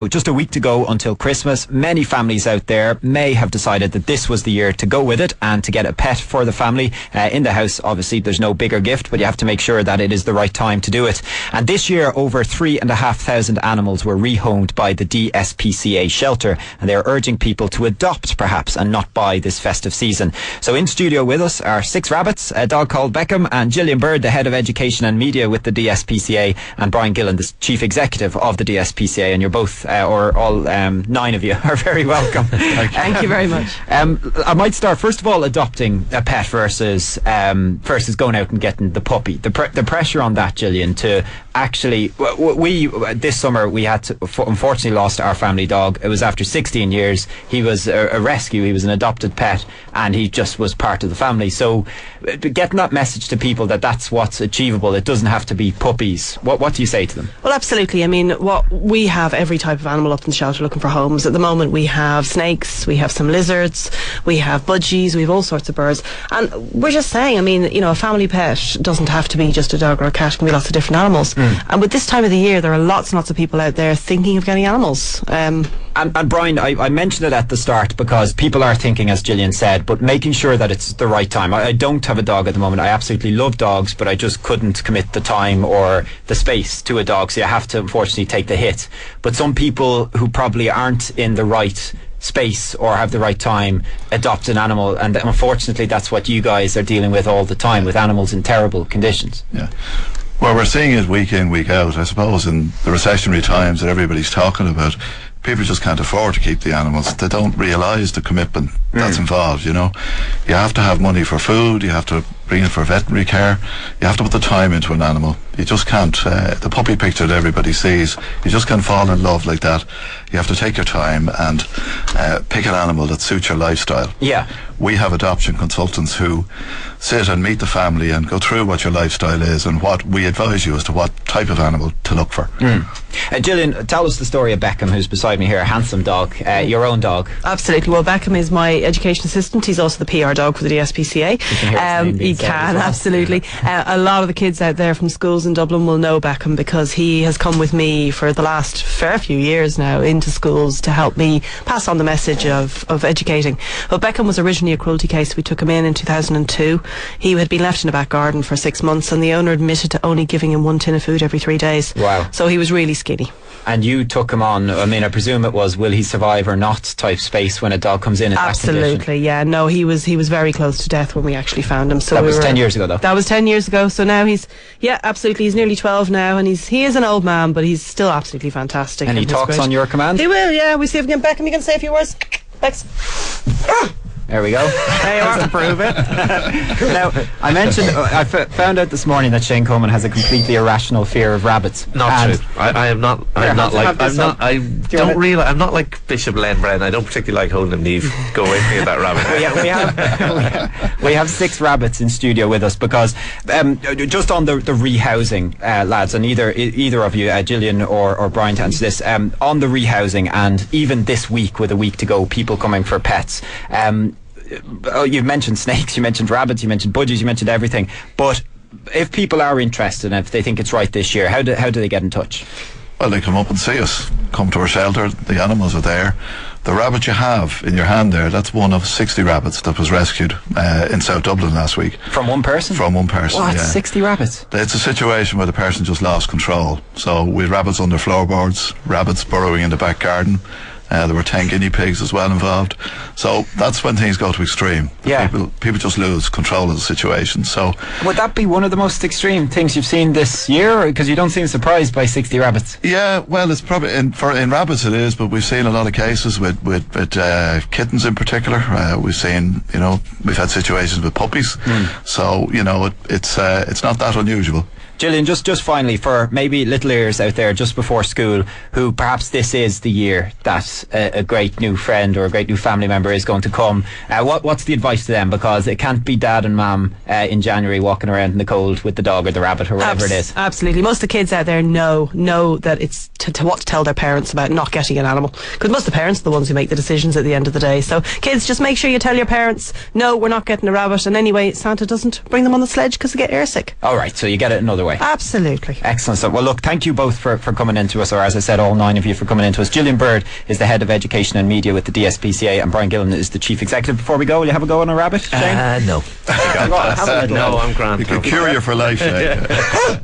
Just a week to go until Christmas. Many families out there may have decided that this was the year to go with it and to get a pet for the family. In the house, obviously, there's no bigger gift, but you have to make sure that it is the right time to do it. And this year, over 3,500 animals were rehomed by the DSPCA shelter, and they're urging people to adopt, perhaps, and not buy this festive season. So in studio with us are 6 rabbits, a dog called Beckham, and Gillian Bird, the head of education and media with the DSPCA, and Brian Gillen, the chief executive of the DSPCA, and you're both or all 9 of you are very welcome. Thank you very much. I might start first of all adopting a pet versus going out and getting the puppy. The pressure on that, Gillian, to actually we this summer we had to unfortunately lost our family dog. It was after 16 years. He was a rescue. He was an adopted pet, and he just was part of the family. So getting that message to people that that's what's achievable. It doesn't have to be puppies. What do you say to them? Well, absolutely. I mean, we have every type of animal up in the shelter looking for homes. At the moment we have snakes, we have some lizards, we have budgies, we have all sorts of birds, and we're just saying, I mean, you know, a family pet doesn't have to be just a dog or a cat. It can be lots of different animals. And with this time of the year, there are lots and lots of people out there thinking of getting animals. And Brian, I mentioned it at the start because people are thinking, as Gillian said, but making sure that it's the right time. I don't have a dog at the moment. I absolutely love dogs, but I just couldn't commit the time or the space to a dog, so you have to unfortunately take the hit. But some people who probably aren't in the right space or have the right time adopt an animal, and unfortunately that's what you guys are dealing with all the time, with animals in terrible conditions. Yeah. Well, we're seeing it week in, week out. I suppose in the recessionary times that everybody's talking about, people just can't afford to keep the animals. They don't realise the commitment that's involved, you know. You have to have money for food, you have to bring it for veterinary care, you have to put the time into an animal. You just can't, the puppy picture that everybody sees, you just can't fall in love like that. You have to take your time and pick an animal that suits your lifestyle. Yeah. We have adoption consultants who sit and meet the family and go through what your lifestyle is and what we advise you as to what type of animal to look for. Gillian, tell us the story of Beckham, who's beside me here, a handsome dog, your own dog. Absolutely. Well, Beckham is my education assistant. He's also the PR dog for the DSPCA. He can, absolutely. A lot of the kids out there from schools in Dublin will know Beckham because he has come with me for the last fair few years now into schools to help me pass on the message of educating. But Beckham was originally a cruelty case. We took him in 2002. He had been left in a back garden for 6 months, and the owner admitted to only giving him 1 tin of food every 3 days. Wow. So he was really skinny. And you took him on, I mean, I presume it was will he survive or not type space when a dog comes in Absolutely, yeah. No, he was very close to death when we actually found him. So that was 10 years ago, though. That was 10 years ago. So now absolutely, he's nearly 12 now, and he is an old man, but he's still absolutely fantastic. And he talks on your command? He will, yeah. We see if we can Beckham, you can say a few words. Bex. There we go. There you are. Prove it. Now, I mentioned, I found out this morning that Shane Coleman has a completely irrational fear of rabbits. Not true. I'm not like Bishop Len Brennan. I don't particularly like holding him. Neve, go away from me with that rabbit. we have 6 rabbits in studio with us because just on the rehousing, lads, and either of you, Gillian or Brian, to answer this, on the rehousing, and even this week with a week to go, people coming for pets. You've mentioned snakes, you mentioned rabbits, you mentioned budgies, you mentioned everything. But if people are interested and if they think it's right this year, how do they get in touch? Well, they come up and see us. Come to our shelter. The animals are there. The rabbit you have in your hand there, that's one of 60 rabbits that was rescued in South Dublin last week. From one person? From one person, What, yeah. 60 rabbits? It's a situation where the person just lost control. So we had rabbits under floorboards, rabbits burrowing in the back garden. There were 10 guinea pigs as well involved. So that's when things go to extreme. Yeah. People just lose control of the situation. So would that be one of the most extreme things you've seen this year? Because you don't seem surprised by 60 rabbits. Yeah, well, it's probably in rabbits it is, but we've seen a lot of cases with kittens in particular. We've seen, we've had situations with puppies. So it's not that unusual. Gillian, just finally, for maybe little ears out there just before school who perhaps this is the year that a great new friend or a great new family member is going to come, what's the advice to them? Because it can't be dad and mum in January walking around in the cold with the dog or the rabbit or whatever it is. Absolutely. Most of the kids out there know that it's what to tell their parents about not getting an animal, because most of the parents are the ones who make the decisions at the end of the day. So kids, just make sure you tell your parents, no, we're not getting a rabbit, and anyway, Santa doesn't bring them on the sledge because they get airsick. Alright, so you get it another way. way. Absolutely. Excellent. So, well, look, thank you both for coming into us, or as I said, all 9 of you for coming into us. Gillian Bird is the Head of Education and Media with the DSPCA, and Brian Gillen is the Chief Executive. Before we go, will you have a go on a rabbit, Shane? No. No, I'm grand. We could cure you for life, Shane.